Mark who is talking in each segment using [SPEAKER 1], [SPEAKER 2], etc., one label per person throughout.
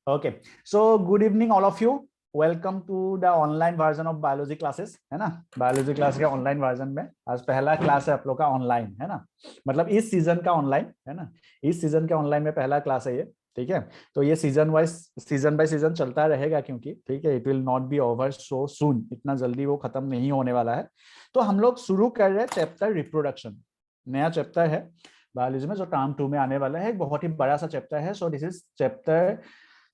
[SPEAKER 1] Okay, so good evening all of you. Welcome to the online version of biology classes, है ना। Biology class के online version में आज पहला class है आप लोग का ऑनलाइन, है ना। मतलब इस सीजन का ऑनलाइन, है ना। इस सीजन के ऑनलाइन में पहला क्लास है ये, ठीक है। तो ये सीजन बाय सीजन चलता रहेगा, क्योंकि ठीक है, it will not be over so soon, इतना जल्दी वो खत्म नहीं होने वाला है। तो हम लोग शुरू कर रहे हैं चैप्टर रिप्रोडक्शन, नया चैप्टर है बायोलॉजी में जो टर्म 2 में आने वाला है। एक बहुत ही बड़ा सा चैप्टर है। So this is chapter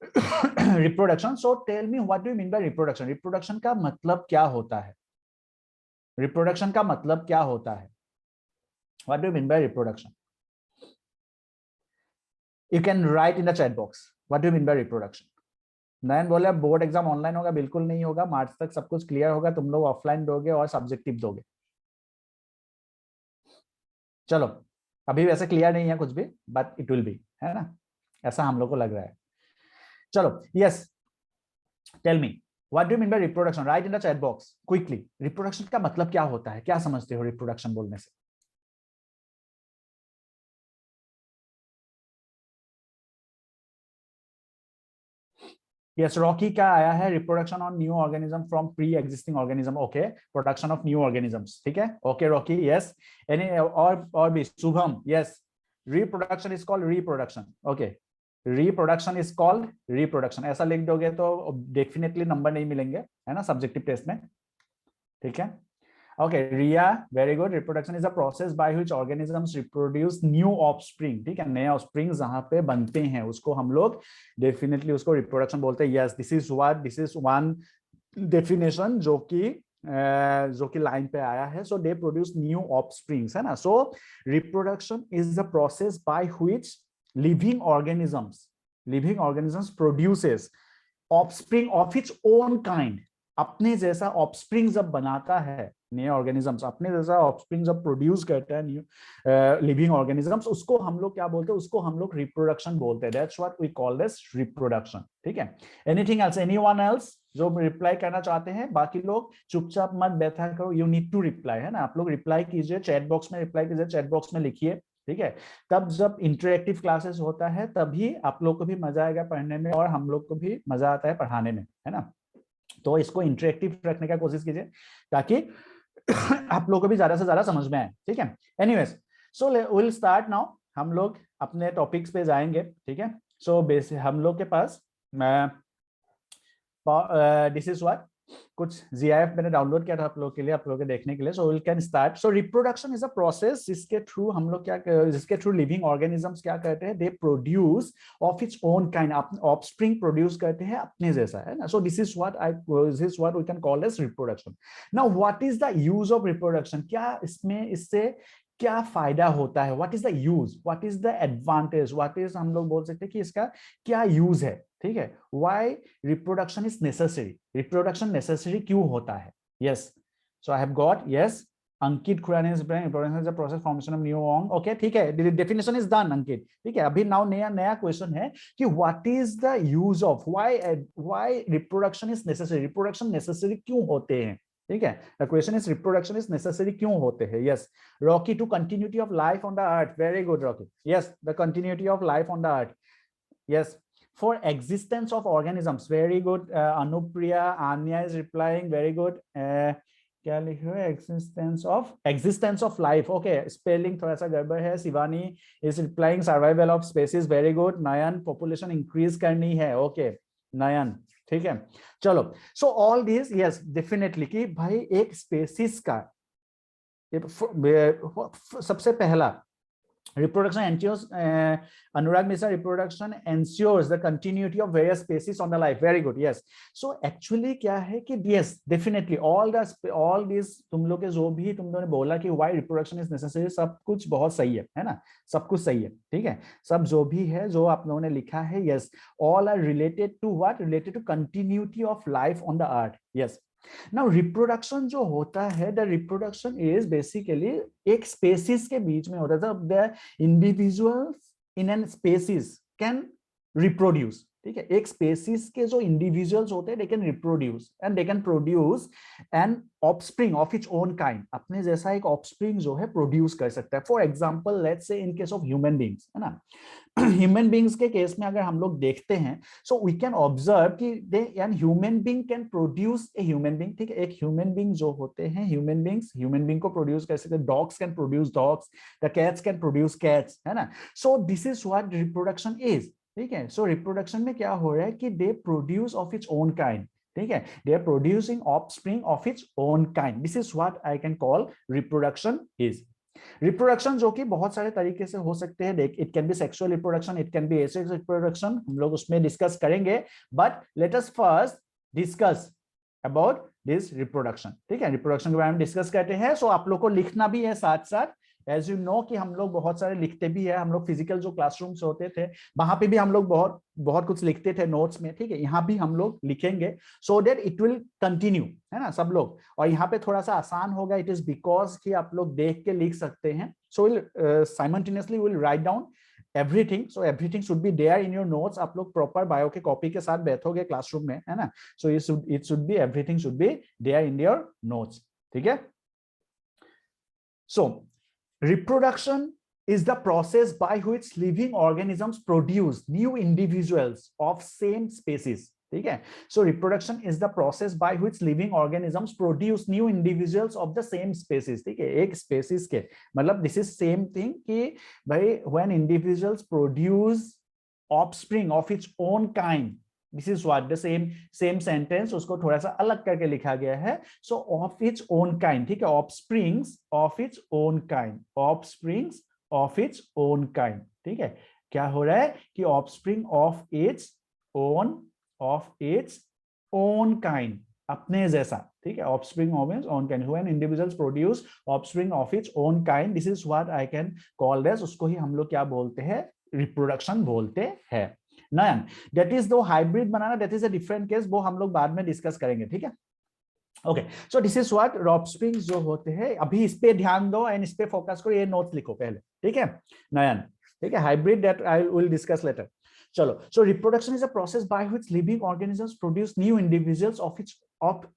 [SPEAKER 1] reproduction. So tell me what do you mean by reproduction. Reproduction का मतलब क्या होता है? रिप्रोडक्शन का मतलब क्या होता है? What do you mean by reproduction? You can write in the chat box what do you mean by reproduction. Nayan बोले बोर्ड एग्जाम ऑनलाइन होगा, बिल्कुल नहीं होगा। मार्च तक सब कुछ क्लियर होगा, तुम लोग ऑफलाइन दोगे और सब्जेक्टिव दोगे। चलो, अभी वैसे क्लियर नहीं है कुछ भी, बट इट विल बी, है ना, ऐसा हम लोग को लग रहा है। चलो, yes, tell me what do you mean by reproduction, write in the chat box quickly. Reproduction का मतलब क्या होता है, क्या समझते हो रिप्रोडक्शन बोलने से? यस, रॉकी का आया है, reproduction on new organism from pre existing organism. Okay, production of new organisms, ठीक है। Okay Rocky, yes. एनी और भी? Shubham, yes, reproduction is called reproduction. Okay, reproduction is called reproduction, ऐसा लिख दोगे तो डेफिनेटली नंबर नहीं मिलेंगे, है ना, सब्जेक्टिव टेस्ट में, ठीक है। Okay Riya, very good. Reproduction is a process by which organisms reproduce new offspring, ठीक है, नए ऑफस्प्रिंग जहां पे बनते हैं उसको हम लोग डेफिनेटली उसको रिप्रोडक्शन बोलते हैं। Yes, this is one definition जो कि लाइन पे आया है। सो दे प्रोड्यूस न्यू ऑफस्प्रिंग्स, है ना। सो reproduction is the process by which living organisms produces offspring of its own kind. अपने जैसा ऑफस्प्रिंग जब बनाता है, नए ऑर्गेनिजम्स अपने जैसा ऑफस्प्रिंग जब प्रोड्यूस करता है न्यू लिविंग ऑर्गेनिजम्स, उसको हम लोग क्या बोलते हैं? उसको हम लोग रिप्रोडक्शन बोलते हैं। That's what we call this reproduction, ठीक है। एनीथिंग एल्स, एनीवन एल्स जो रिप्लाई करना चाहते हैं? बाकी लोग चुपचाप मत बैठा करो, यू नीड टू रिप्लाई, है ना। आप लोग रिप्लाई कीजिए, चैट बॉक्स में रिप्लाई कीजिए, चैट बॉक्स में लिखिए, ठीक है। तब जब इंटरेक्टिव क्लासेस होता है तभी आप लोग को भी मजा आएगा पढ़ने में और हम लोग को भी मजा आता है पढ़ाने में, है ना। तो इसको इंटरेक्टिव रखने का कोशिश कीजिए ताकि आप लोग को भी ज्यादा से ज्यादा समझ में आए, ठीक है। Anyways, so will start now. हम लोग अपने टॉपिक्स पे जाएंगे, ठीक है। सो बेसिक हम लोग के पास दिस इज व्हाट कुछ जीआईएफ मैंने डाउनलोड किया था आप लोग के लिए, आप लोग के देखने के लिए। So we can start. So reproduction is a process जिसके थ्रू हम लोग जिसके थ्रू लिविंग ऑर्गेनिजम्स क्या करते हैं? They produce of its own kind, offspring produce करते हैं अपने जैसा, है ना। So this is what we can call as reproduction. Now what is the use of reproduction? क्या इसमें इससे क्या फायदा होता है? What is the use, what is the advantage, what is, हम लोग बोल सकते हैं कि इसका क्या यूज है, ठीक है। Why reproduction is necessary, reproduction necessary क्यों होता है? Yes, so I have got, yes, Ankit Khurana is reproduction is a process formation of new organ. Okay, ठीक है, डेफिनेशन इज डन अंकित, ठीक है। अभी नाउ नया नया क्वेश्चन है कि what is the use of, why reproduction is necessary, reproduction necessary क्यों होते हैं, ठीक है। The question is reproduction is necessary क्यों होते हैं। Yes, Rocky, to continuity of life on the earth, very good Rocky, yes, the continuity of life on the earth, yes, for existence of organisms, very good. Anupriya, Anya is replying, very good. क्या लिखे हुए? existence of life, okay, spelling थोड़ा सा गड़बड़ है। Shivani is replying survival of species, very good. Nayan, population increase करनी है, okay, नयन, ठीक है। चलो, so all these, yes, definitely कि भाई एक species का सबसे पहला reproduction ensures, Anurag Mishra, reproduction ensures the continuity of various species on the life, very good, yes. So actually क्या है कि yes, definitely all these तुम लोग के जो भी तुम लोगों ने बोला कि why reproduction is necessary, सब कुछ बहुत सही है ना, सब कुछ सही है, ठीक है। सब जो भी है जो आप लोगों ने लिखा है, yes, all are related to what? Related to continuity of life on the earth, yes. Now reproduction जो होता है, द रिप्रोडक्शन इज बेसिकली एक स्पेसिस के बीच में होता है। The individuals in an species can reproduce, ठीक है, एक स्पेसीज के जो इंडिविजुअल्स होते हैं they can reproduce and they can produce an offspring of its own kind, अपने जैसा एक ऑफस्प्रिंग जो है प्रोड्यूस कर सकता है। For example let's say in case of human beings, है ना, ह्यूमन बीइंग्स के केस में अगर हम लोग देखते हैं, सो वी कैन ऑब्जर्व कि they an human being can produce a human being. ठीक है, एक ह्यूमन बीइंग जो होते हैं, ह्यूमन बीइंग्स ह्यूमन बीइंग को प्रोड्यूस कर सकते हैं। Dogs can produce dogs, the cats can produce cats, है ना। So this is what reproduction is. ठीक है, सो रिप्रोडक्शन में क्या हो रहा है कि they produce of its own kind. ठीक है, they are producing offspring of its own kind. This is what I can call reproduction is. Reproduction जो कि बहुत सारे तरीके से हो सकते हैं, it can be sexual reproduction, it can be asexual reproduction, हम लोग उसमें डिस्कस करेंगे, but let us first discuss about this reproduction. ठीक है, रिप्रोडक्शन के बारे में डिस्कस करते हैं। सो आप लोग को लिखना भी है साथ साथ, एज यू नो कि हम लोग बहुत सारे लिखते भी है, हम लोग फिजिकल जो क्लासरूम्स होते थे वहां पे भी हम लोग बहुत बहुत कुछ लिखते थे नोट्स में। ठीक है, यहाँ भी हम लोग लिखेंगे so that it will continue, है ना सब लोग। और यहाँ पे थोड़ा सा आसान होगा, इट इज बिकॉज कि आप लोग देख के लिख सकते हैं। So will simultaneously will write down everything, so everything should be there in your notes. आप लोग प्रॉपर बायो के कॉपी के साथ बैठोगे क्लासरूम में, है ना। So it should be everything should be there in your notes. ठीक है, सो reproduction is the process by which living organisms produce new individuals of same species. ठीक है, so reproduction is the process by which living organisms produce new individuals of the same species. ठीक है, एक species के मतलब this is same thing कि भाई when individuals produce offspring of its own kind, this is what the same sentence, उसको थोड़ा सा अलग करके लिखा गया है। so of its own kind, ठीक है, offsprings of its own kind, offsprings of its own kind। ठीक है, क्या हो रहा है कि offspring of its own kind, अपने जैसा। ठीक है, offspring of its own kind, when individuals produce offspring of its own kind, this is what I can call this, उसको ही हम लोग क्या बोलते हैं, रिप्रोडक्शन बोलते हैं। नयन, दैट इज दो hybrid banana, that is a different case, वो हम लोग बाद में डिस्कस करेंगे। ठीक है, okay, so this is what offspring जो होते हैं। अभी इस पे ध्यान दो एंड इस पे फोकस करो, ये नोट्स लिखो पहले। ठीक है नयन, ठीक है, hybrid that I will discuss later. चलो, so reproduction is a process by which living organisms produce new individuals of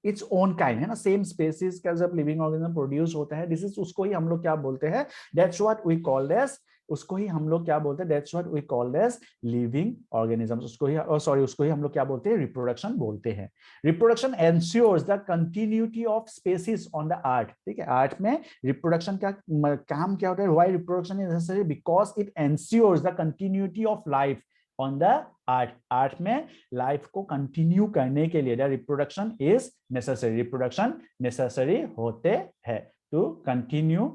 [SPEAKER 1] its own kind, है ना, सेम स्पेसीज का जब लिविंग ऑर्गेनिज्म प्रोड्यूस होता है, दिस इज उसको ही हम लोग क्या बोलते हैं, that's what we call this, उसको ही हम लोग क्या बोलते हैं, that's what we call this living organisms. उसको ही सॉरी उसको ही हम लोग क्या बोलते हैं, रिप्रोडक्शन बोलते हैं। Reproduction ensures the continuity of species on the अर्थ। ठीक है, अर्थ में रिप्रोडक्शन का काम क्या होता है, why reproduction is necessary, because it ensures the continuity of life on the earth. Earth में लाइफ को कंटिन्यू करने के लिए the reproduction is necessary, reproduction necessary होते हैं to continue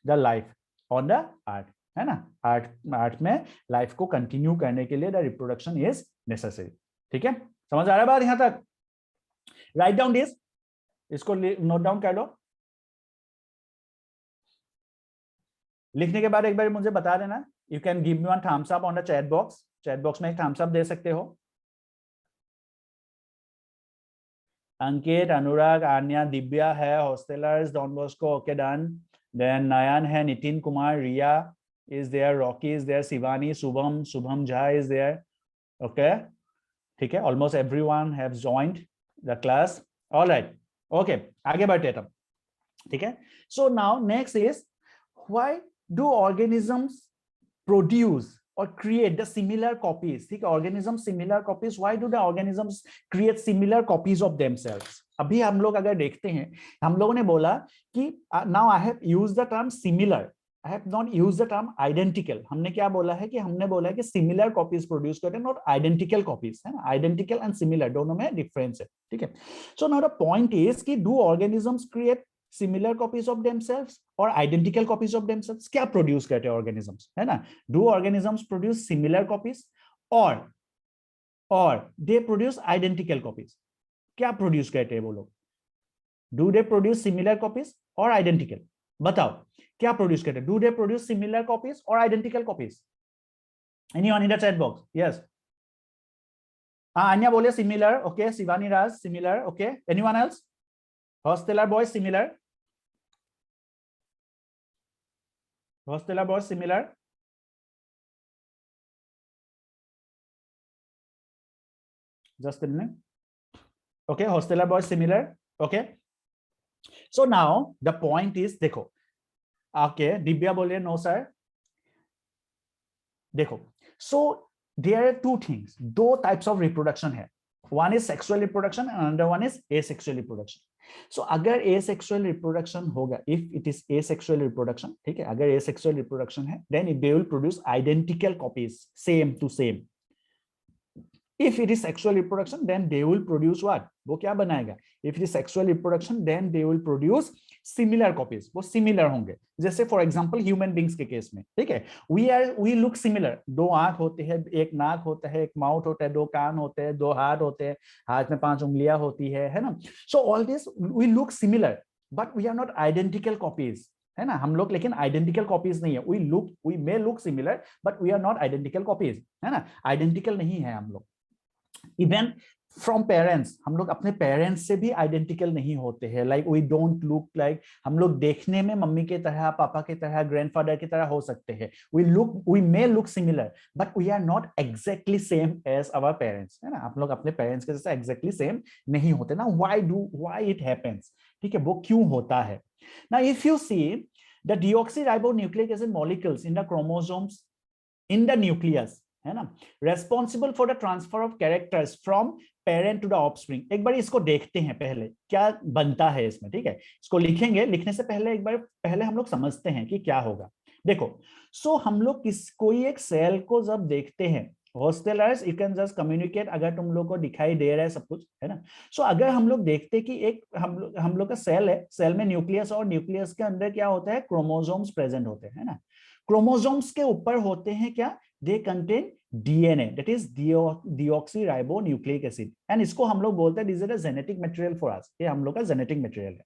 [SPEAKER 1] the life on the earth, है ना। अर्थ में लाइफ को कंटिन्यू करने के लिए द रिप्रोडक्शन इज नेसेसरी। ठीक है, समझ आ रहा है बात यहां तक? राइट डाउन दिस, इसको नोट डाउन कर लो। लिखने के बाद एक बार मुझे बता देना। You can give me one thumbs up on the chat box, chat box में एक थम्स अप दे सकते हो। अंकित, अनुराग, आन्या, दिव्या है, hostellers, Don Bosco, okay done. Then Nayan है, नितिन कुमार, रिया is there, Rocky is there, Shivani, Subham Jha is there, okay, ठीक है, almost everyone have joined the class, all right, okay, आगे बढ़ते हैं तब। ठीक है, so now next is why do organisms produce or create the similar copies? ठीक है, organisms similar copies, why do the organisms create similar copies of themselves? अभी हम लोग अगर देखते हैं, हम लोगों ने बोला कि now I have used the term similar, I have not used the term identical। हमने क्या बोला है कि हमने बोला है कि similar copies produce करते हैं, not identical copies, है ना। identical and similar दोनों में difference है। ठीक है, so now the point is कि do organisms create similar copies of themselves or identical copies of themselves? क्या produce करते हैं organisms, है ना। do organisms produce similar copies or they produce identical copies? क्या produce करते हैं वो लोग? do they produce similar copies or identical? बताओ क्या प्रोड्यूस करते हैं? Do they produce similar copies और identical copies? Anyone in the chat box? Yes, हाँ, अन्या बोले similar, okay, Shivani Raj similar, okay, anyone else? Hosteller boys similar, hosteller boys similar, just a minute. Okay, hosteller boy similar. Okay, so now the point is, देखो, okay, Divya बोलिए no sir. देखो, so there are two things, दो types of reproduction है. One is sexual reproduction and another one is asexual reproduction. So अगर asexual reproduction होगा, if it is asexual reproduction, ठीक है, अगर asexual reproduction है, then they will produce identical copies, same to same. If it is sexual reproduction, then they will produce what? वो क्या बनाएगा? If it is sexual reproduction, then they will produce similar copies. वो similar होंगे. जैसे for example human beings के case में, ठीक है? We look similar. दो आंख होते हैं, एक नाक होता है, एक माउथ होता है, दो कान होते हैं, दो हाथ होते हैं, हाथ में 5 उंगलियां होती है ना? So all this we look similar, but we are not identical copies. है ना? हम लोग लेकिन आइडेंटिकल कॉपीज नहीं है. We may look similar, but we are not identical copies. है ना? आइडेंटिकल नहीं है हम लोग. इवन फ्रॉम पेरेंट्स, हम लोग अपने पेरेंट्स से भी आइडेंटिकल नहीं होते हैं. Like we don't look like, हम लोग देखने में मम्मी के तरह, पापा के तरह, ग्रैंडफादर की तरह हो सकते हैं. We may look similar, but we are not exactly same as our parents. है ना? आप लोग अपने पेरेंट्स के जैसे एग्जैक्टली सेम नहीं होते ना. Why it happens? ठीक है, वो क्यों होता है? Now if you see the deoxyribonucleic acid molecules in the chromosomes in the nucleus, है ना, responsible for the transfer of characters from parent to the offspring. एक बार इसको देखते हैं पहले क्या बनता है इसमें. ठीक है, इसको लिखेंगे, लिखने से पहले एक बार पहले हम लोग समझते हैं कि क्या होगा. देखो, सो हम लोग कोई एक सेल को जब देखते हैं, हॉस्टेलर्स यू कैन जस्ट कम्युनिकेट, अगर तुम लोग को दिखाई दे रहा है सब कुछ, है ना. सो अगर हम लोग देखते कि एक हम लोग का सेल है, सेल में न्यूक्लियस, और न्यूक्लियस के अंदर क्या होता है? क्रोमोसोम्स प्रेजेंट होते हैं, है ना. क्रोमोसोम्स के ऊपर होते हैं क्या? They contain DNA, that is deoxyribonucleic acid, and इसको हम लोग बोलते हैं this is a genetic material for us. ये हम लोग का genetic material है.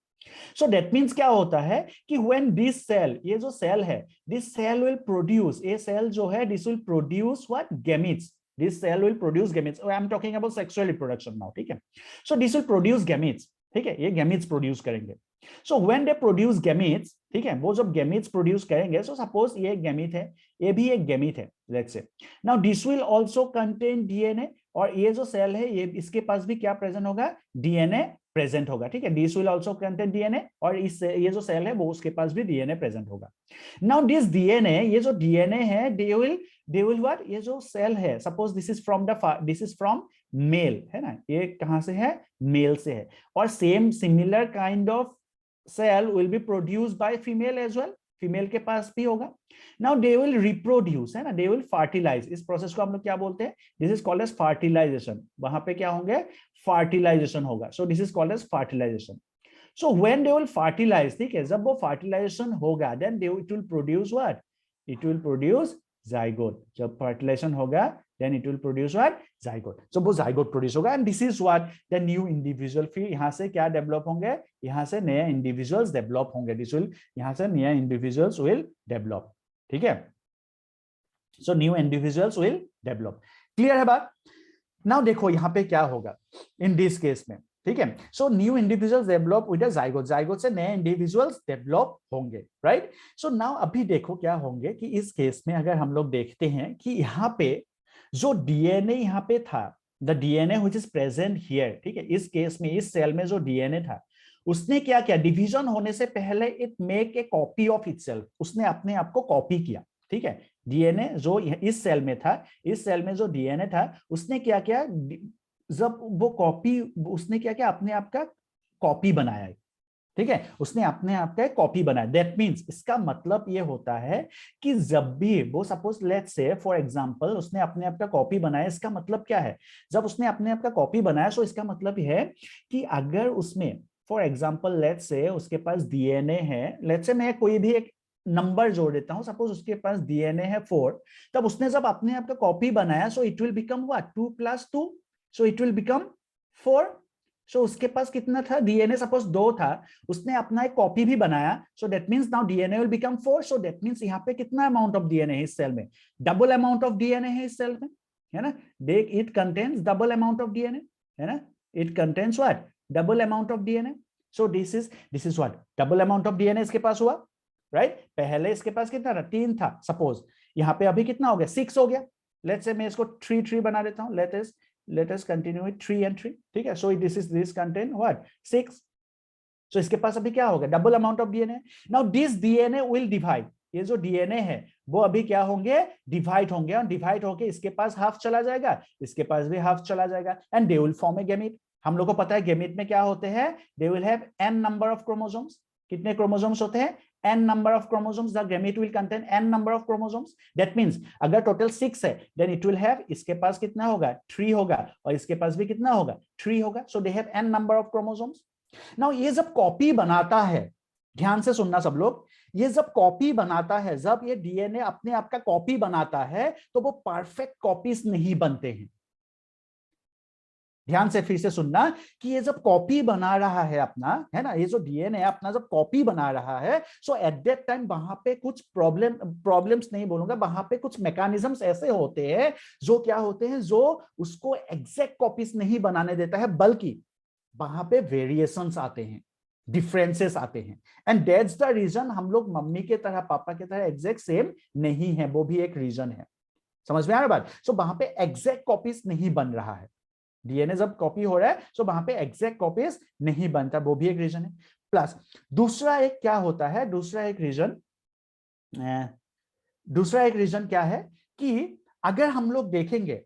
[SPEAKER 1] So that means क्या होता है कि when this cell, ये जो सेल है, this cell will produce, ये सेल जो है, this will produce what? Gametes. This cell will produce gametes. I am talking about sexual reproduction now. ठीक है, so this will produce gametes. ठीक है, ये gametes produce करेंगे. So when they produce gametes, ठीक है, वो जब gametes produce करेंगे, so suppose ये एक gamete है, ये भी एक gamete है, let's say. Now this will also contain DNA, और ये जो सेल है, ये इसके पास भी क्या प्रेजेंट होगा? DNA प्रेजेंट होगा. ठीक है, this will also contain DNA, और ये जो सेल है वो उसके पास भी DNA प्रेजेंट होगा. Now this DNA, ये जो DNA है, they will what? ये जो सेल है, suppose this is from male, है ना, ये कहां से है? मेल से है. और same similar kind of cell will be produced by female as well, female के पास भी होगा. Now they will reproduce, है ना, they will fertilize. इस प्रोसेस को हम लोग क्या बोलते हैं? This is called as fertilization. वहां पे क्या होंगे? fertilization होगा. So this is called as fertilization. So when they will fertilize, ठीक है, जब वो fertilization होगा, then it will produce what? It will produce zygote. जब fertilization होगा, then it will produce what? Zygote. So वो zygote produce होगा, and this is what the new individual. फिर यहाँ से क्या develop होंगे? यहाँ से नए individuals develop होंगे. This will, यहाँ से नए individuals will develop. ठीक है? So new individuals will develop. Clear है बात? Now देखो यहाँ पे क्या होगा in this case में. ठीक है, so new individuals develop with a zygote, zygote से नए इंडिविजुअल्स डेवलप होंगे, राइट. सो नाउ अभी देखो क्या होंगे कि इस केस में अगर हम लोग देखते हैं कि यहाँ पे जो डीएनए यहाँ पे था, the DNA which is present here, ठीक है, इस केस में इस सेल में जो डीएनए था, उसने क्या किया? डिवीजन होने से पहले it make a copy of itself, उसने अपने आप को कॉपी किया. ठीक है, डीएनए जो इस सेल में था, इस सेल में जो डीएनए था, उसने क्या किया? जब वो कॉपी, उसने क्या किया? अपने आप का कॉपी बनाया. ठीक है, उसने अपने आप का कॉपी बनाया. दैट मींस, इसका मतलब ये होता है कि जब भी वो, suppose let's say for example, उसने अपने आप का कॉपी बनाया, इसका मतलब क्या है? जब उसने अपने आप का कॉपी बनाया, सो इसका मतलब है कि अगर उसमें फॉर एग्जांपल लेट्स से उसके पास डीएनए है, लेट्स से मैं कोई भी एक नंबर जोड़ देता हूं, सपोज उसके पास डीएनए है 4, तब उसने जब अपने आप का कॉपी बनाया, so it will become what? 2 + 2, so it will become 4. so उसके पास कितना था? डीएनए सपोज 2 था, उसने अपना एक कॉपी भी बनाया, so that means now DNA will become 4. so that means यहाँ पे कितना अमाउंट ऑफ डीएनए है इस सेल में? डबल अमाउंट ऑफ डीएनए है इस सेल में, है ना. देख, it contains double amount of DNA, है ना. It contains what? Double amount of DNA. so this is what? Double amount of DNA इसके पास हुआ, राइट. पहले इसके पास कितना था? 3 था सपोज, यहाँ पे अभी कितना हो गया? 6 हो गया. लेट्स से मैं इसको 3 बना देता हूँ. Let is let us continue with 3 and 3, ठीक है. So this contain what 6. So इसके पास अभी क्या होगा, double amount of DNA. Now this DNA will divide, ये जो डीएनए है वो अभी क्या होंगे, डिवाइड होंगे, और डिवाइड होके इसके पास हाफ चला जाएगा, इसके पास भी हाफ चला जाएगा, and they will form A gamete. हम लोग को पता है गैमीट में क्या होते हैं, they will have n number of chromosomes. कितने क्रोमोसोम्स होते हैं, n number of chromosomes. The gamete will contain n number of chromosomes. That means अगर टोटल 6 है, then it will have, इसके पास कितना होगा, 3 होगा, और इसके पास भी कितना होगा, 3 होगा. So they have n number of chromosomes. Now ये जब कॉपी बनाता है, ध्यान से सुनना सब लोग, ये जब कॉपी बनाता है, जब ये डीएनए अपने आप का कॉपी बनाता है, तो वो परफेक्ट कॉपीज नहीं बनते हैं. ध्यान से फिर से सुनना कि ये जब कॉपी बना रहा है अपना, है ना, ये जो डीएनए अपना जब कॉपी बना रहा है, सो एट दैट टाइम वहां पे कुछ प्रॉब्लम्स नहीं बोलूंगा, वहां पे कुछ मैकेनिज्म्स ऐसे होते हैं जो क्या होते हैं, जो उसको एग्जैक्ट कॉपीज नहीं बनाने देता है, बल्कि वहां पे वेरिएशंस आते हैं, डिफरेंसेस आते हैं. एंड दैट्स द रीजन हम लोग मम्मी के तरह, पापा के तरह एग्जैक्ट सेम नहीं है, वो भी एक रीजन है. समझ में आ रहा बात. सो वहां पे एग्जैक्ट कॉपीज नहीं बन रहा है, डीएनए जब कॉपी हो रहा है, सो वहां पे एग्जैक्ट कॉपीज नहीं बनता, वो भी एक रीजन है. प्लस दूसरा एक क्या होता है, दूसरा एक रीजन क्या है कि अगर हम लोग देखेंगे,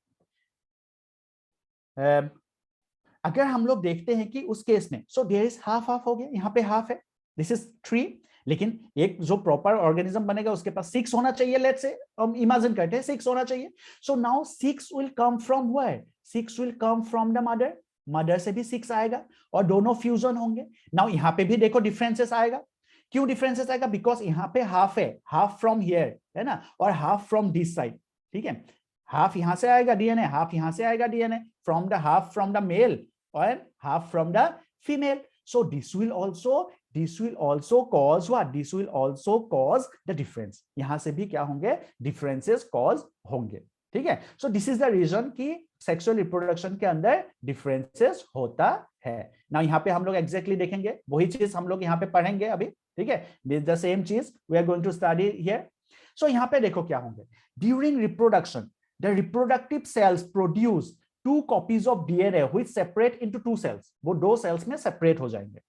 [SPEAKER 1] अगर हम लोग देखते हैं कि उस केस में, so there is half half हो गया, यहाँ पे हाफ है, दिस इज 3, लेकिन एक जो प्रॉपर ऑर्गेनिज्म बनेगा उसके पास 6 होना चाहिए. लेट्स से हम इमेजिन करते हैं 6 होना चाहिए. So now 6 will come from where, 6 will come from the mother, mother से भी 6 आएगा, और दोनों फ्यूजन होंगे. नाउ यहाँ पे भी देखो डिफरेंसेस आएगा. क्यों डिफरेंसेस आएगा, बिकॉज यहाँ पे हाफ है, हाफ फ्रॉम हियर, है ना, और हाफ फ्रॉम दिस साइड. ठीक है, हाफ यहाँ से आएगा डीएनए, हाफ यहाँ से आएगा DNA, from the half from the male और half from the female. So this will also cause what? This will also cause the difference. यहां से भी क्या होंगे, differences cause होंगे. ठीक है, so this is the reason कि sexual reproduction के अंदर differences होता है. Now यहाँ पे हम लोग exactly देखेंगे, वही चीज हम लोग यहाँ पे पढ़ेंगे अभी. ठीक है, this is the same चीज we are going to study here. So यहाँ पे देखो क्या होंगे, during reproduction the reproductive cells produce 2 copies of DNA which separate into 2 cells. वो 2 cells में separate हो जाएंगे.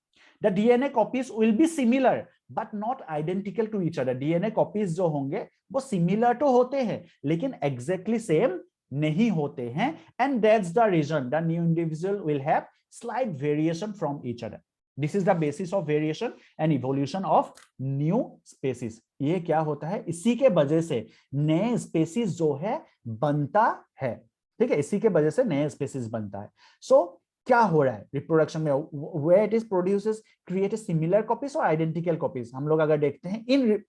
[SPEAKER 1] The DNA copies will be similar but not identical to each other. DNA copies जो होंगे वो similar तो होते हैं, लेकिन exactly same नहीं होते हैं. And that's the reason the new individual will have slight variation from each other. This is the basis of variation and evolution of new species. ये क्या होता है, इसी के वजह से नए स्पेसीज जो है बनता है. ठीक है, इसी के वजह से नए स्पेसीज बनता है. सो क्या हो रहा है रिप्रोडक्शन में, where it is produces create a similar copies और identical copies. हम लोग अगर देखते हैं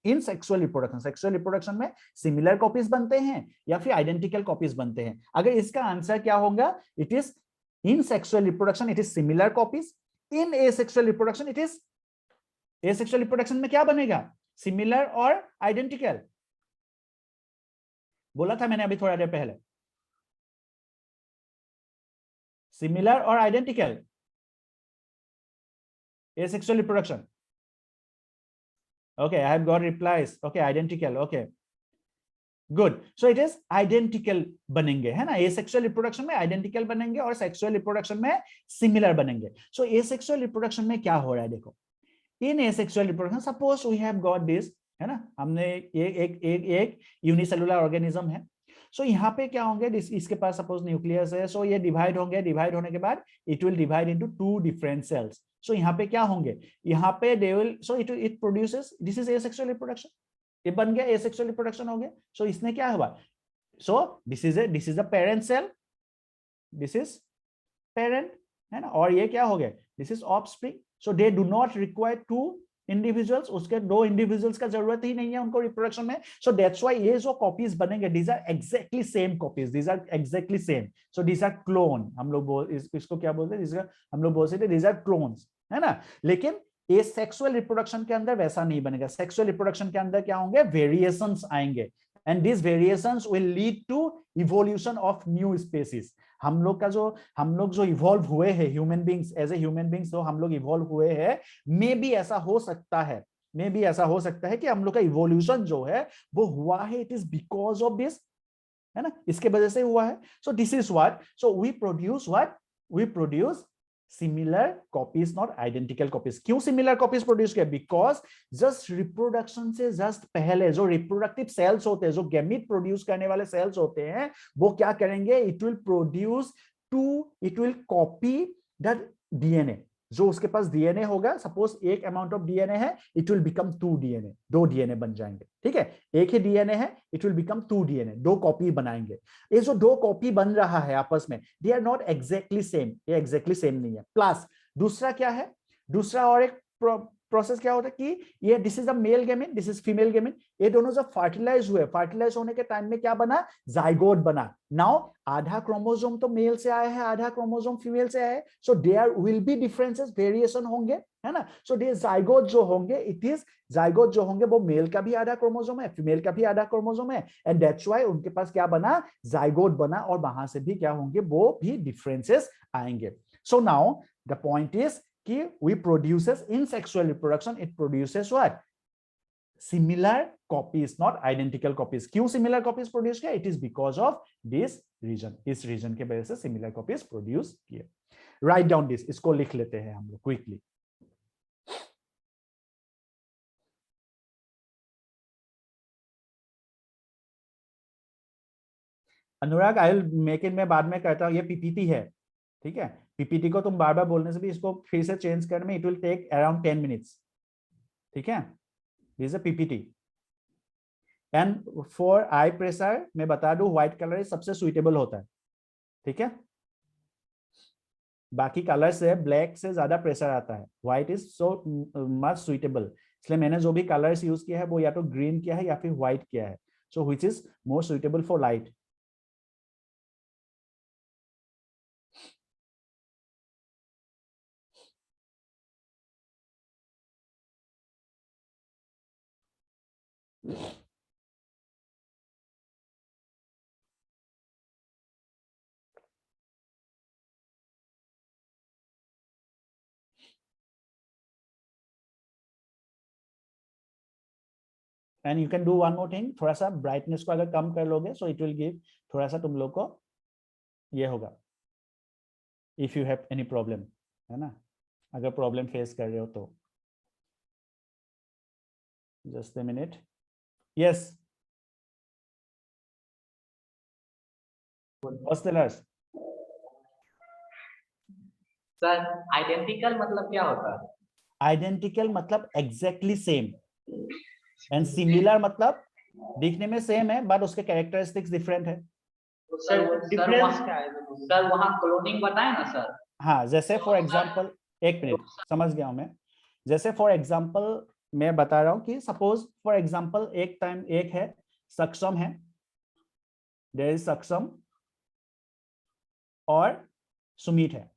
[SPEAKER 1] इन सेक्सुअल रिप्रोडक्शन में सिमिलर कॉपीज बनते हैं या फिर आइडेंटिकल कॉपीज बनते हैं. अगर इसका आंसर क्या होगा, it is in sexual reproduction it is similar copies, in asexual reproduction it is, asexual reproduction में क्या बनेगा, सिमिलर और आइडेंटिकल. बोला था मैंने अभी थोड़ा देर पहले, सिमिलर और identical, asexual reproduction. Okay, I have got replies. Okay, identical. Okay, good. So it is identical बनेंगे, है ना. asexual reproduction में identical बनेंगे और sexual reproduction में similar बनेंगे. So asexual reproduction में क्या हो रहा है, देखो. In asexual reproduction, suppose we have got this, है ना, हमने एक यूनिसेलुलर ऑर्गेनिज्म है. सो यहाँ पे क्या होंगे, इसके पास सपोज न्यूक्लियस है, सो ये डिवाइड होंगे, डिवाइड होने के बाद it will divide into 2 different cells. So यहाँ पे क्या होंगे, यहाँ पे they will, so it produces, this is asexual reproduction, ये बन गया एसेक्सुअल रिप्रोडक्शन हो गया. सो इसने क्या हुआ, so this is the parent cell, this is parent, है ना, और ये क्या हो गया, this is offspring. So they do not require 2 individuals, उसके 2 इंडिविजुअल्स का जरूरत ही नहीं है उनको रिप्रोडक्शन में. सो दैट्स व्हाई ये जो कॉपीज बनेंगे, these are exactly same copies, these are exactly same. So these are clone, हम लोग इसको क्या बोलते हैं, हम लोग बोलते हैं दीज आर क्लोन्स, है ना. लेकिन ये सेक्सुअल रिप्रोडक्शन के अंदर वैसा नहीं बनेगा. सेक्सुअल रिप्रोडक्शन के अंदर क्या होंगे, वेरिएशंस आएंगे, and these variations will lead to evolution of new species. हम लोग जो इवॉल्व हुए हैं human beings, as a human beings जो हम लोग इवॉल्व हुए हैं, मे बी ऐसा हो सकता है कि हम लोग का इवोल्यूशन जो है वो हुआ है, it is because of this है ना, इसके वजह से हुआ है. So this is what, so we produce similar copies not identical copies. क्यों सिमिलर कॉपीज प्रोड्यूस किया? बिकॉज जस्ट रिप्रोडक्शन से जस्ट पहले जो रिप्रोडक्टिव सेल्स होते हैं, जो गैमीट प्रोड्यूस करने वाले सेल्स होते हैं, वो क्या करेंगे, it will copy that DNA. जो उसके पास डीएनए होगा, सपोज एक अमाउंट ऑफ डीएनए है, it will become 2 DNA, 2 DNA बन जाएंगे. ठीक है, एक ही डीएनए है, it will become 2 DNA, 2 copy बनाएंगे. ये जो 2 कॉपी बन रहा है आपस में, they are not exactly same, ये एग्जैक्टली सेम नहीं है. प्लस दूसरा क्या है, दूसरा और एक प्रोसेस क्या होता है कि ये this is a male gamete, this is female gamete. ये दोनों जब फर्टिलाइज हुए, फर्टिलाइज होने के टाइम में क्या बना, जाइगोट बना. नाउ आधा क्रोमोसोम तो मेल से आया है, आधा क्रोमोसोम फीमेल से आया है. So there will be differences, variation होंगे, है ना. सो दे जाइगोट जो होंगे, इट इज जाइगोट जो होंगे वो मेल का भी आधा क्रोमोसोम है, फीमेल का भी आधा क्रोमोसोम है. एंड दैट्स व्हाई उनके पास क्या बना, जाइगोट बना. और वहां से भी क्या होंगे, वो भी डिफरेंसेस आएंगे. So now the point is कि we produces in sexual reproduction, it produces what, similar copies not identical copies. क्यों similar copies produce किया? It is because of this reason. इस reason के वजह से similar copies produce किए. Write down this, इसको लिख लेते हैं हम लोग quickly. Anurag, I will make it, मैं बाद में करता हूँ, ये पीपीटी है. ठीक है, पीपीटी को तुम बार बार बोलने से भी इसको फिर से चेंज करने में it will take around 10 minutes. ठीक है, this is a PPT. And for eye pressure मैं बता दूं, व्हाइट कलर सबसे सुइटेबल होता है. ठीक है, बाकी कलर से ब्लैक से ज्यादा प्रेशर आता है, white is so much suitable. इसलिए मैंने जो भी कलर्स यूज किया है वो या तो ग्रीन किया है या फिर व्हाइट किया है. So which is more suitable for light. And you can do one more thing, थोड़ा सा ब्राइटनेस को अगर कम कर लोगे, सो इट विल गिव थोड़ा सा तुम लोग को ये होगा, if you have any problem, है ना, अगर प्रॉब्लम फेस कर रहे हो तो. Just a minute. Yes, hostellers.
[SPEAKER 2] Sir identical मतलब क्या होता है?
[SPEAKER 1] आइडेंटिकल मतलब एग्जैक्टली सेम, एंड सिमिलर मतलब दिखने में सेम है बट उसके कैरेक्टरिस्टिक्स डिफरेंट है.
[SPEAKER 2] तो सर वहाँ क्लोनिंग बताए ना सर.
[SPEAKER 1] हाँ, जैसे फॉर एग्जांपल, एक मिनट, समझ गया हूं मैं. जैसे फॉर एग्जांपल मैं बता रहा हूं कि सपोज फॉर एग्जांपल एक टाइम एक है, सक्षम है, देयर इज सक्षम और सुमित है.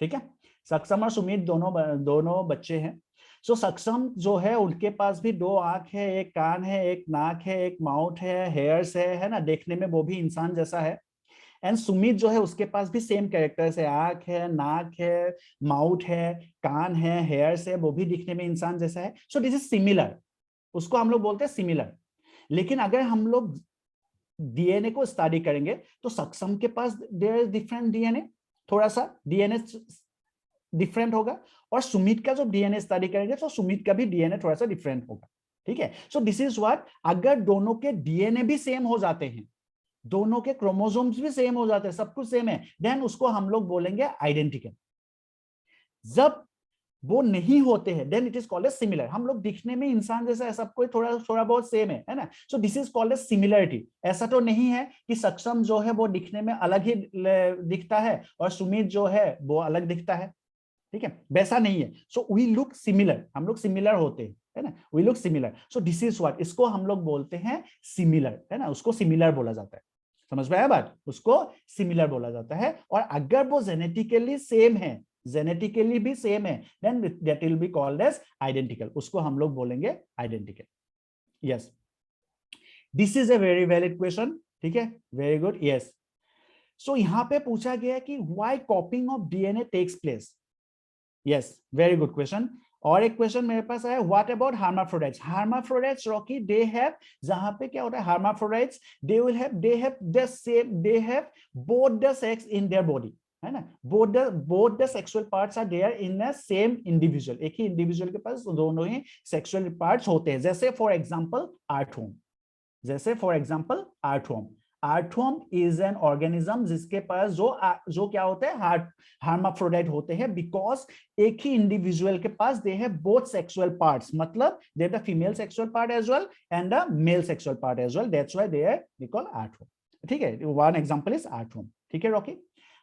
[SPEAKER 1] ठीक है, सक्षम और सुमित दोनों बच्चे हैं. सो सक्षम जो है उनके पास भी 2 आंख है, एक कान है, एक नाक है, एक माउथ है, हेयर्स है ना, देखने में वो भी इंसान जैसा है. एंड सुमित जो है उसके पास भी सेम कैरेक्टर्स है, आंख है, नाक है, माउथ है, कान है, हेयर्स है, वो भी दिखने में इंसान जैसा है. सो दिस इज सिमिलर, उसको हम लोग बोलते हैं सिमिलर. लेकिन अगर हम लोग डीएनए को स्टडी करेंगे तो सक्षम के पास देयर इज डिफरेंट डीएनए, थोड़ा सा डीएनए डिफरेंट होगा. और सुमित का जो डीएनए स्टडी करेंगे तो सुमित का भी डीएनए थोड़ा सा डिफरेंट होगा. ठीक है, सो दिस इज व्हाट, अगर दोनों के डीएनए भी सेम हो जाते हैं, दोनों के क्रोमोसोम्स भी सेम हो जाते हैं, सब कुछ सेम है, देन उसको हम लोग बोलेंगे आइडेंटिकल. जब वो नहीं होते हैं then it is called as similar. हम लोग दिखने में इंसान जैसा है, सब कोई थोड़ा थोड़ा बहुत सेम है ना. So this is called as similarity. ऐसा तो नहीं है कि सक्षम जो है वो दिखने में अलग ही दिखता है और सुमित जो है वो अलग दिखता है. ठीक है, वैसा नहीं है. सो वी लुक सिमिलर, हम लोग सिमिलर होते हैं, है ना, we look similar. So this is what, इसको हम लोग बोलते हैं सिमिलर, है ना, उसको सिमिलर बोला जाता है. समझ में आया बात, उसको सिमिलर बोला जाता है. और अगर वो जेनेटिकली सेम है, जेनेटिकली भी सेम है, then that will be called as identical, उसको हम लोग बोलेंगे identical. Yes, this is a very valid question. ठीक है, वेरी गुड. यस, सो यहां पे पूछा गया कि why copying of DNA takes place. Yes, very good question. और एक क्वेश्चन मेरे पास आया, what about hermaphrodites? Hermaphrodites Rocky, they have, जहां पे क्या होता है hermaphrodites, they have the same, they have both the sex in their body, है ना, both the sexual parts are there in a same individual, एक ही इंडिविजुअल के पास दोनों ही सेक्सुअल पार्ट्स होते हैं। जैसे फॉर एग्जांपल आर्थवॉर्म, जैसे for example earthworm, earthworm is an organism जिसके पास जो क्या होते हैं हार्माफ्रोडाइट होते हैं, बिकॉज एक ही इंडिविजुअल के पास they have both sexual parts, मतलब they have the female sexual part as well and the male sexual part as well, that's why they are we call earthworm. ठीक है, वन एग्जांपल इज आर्थवॉर्म। ठीक है Rocky.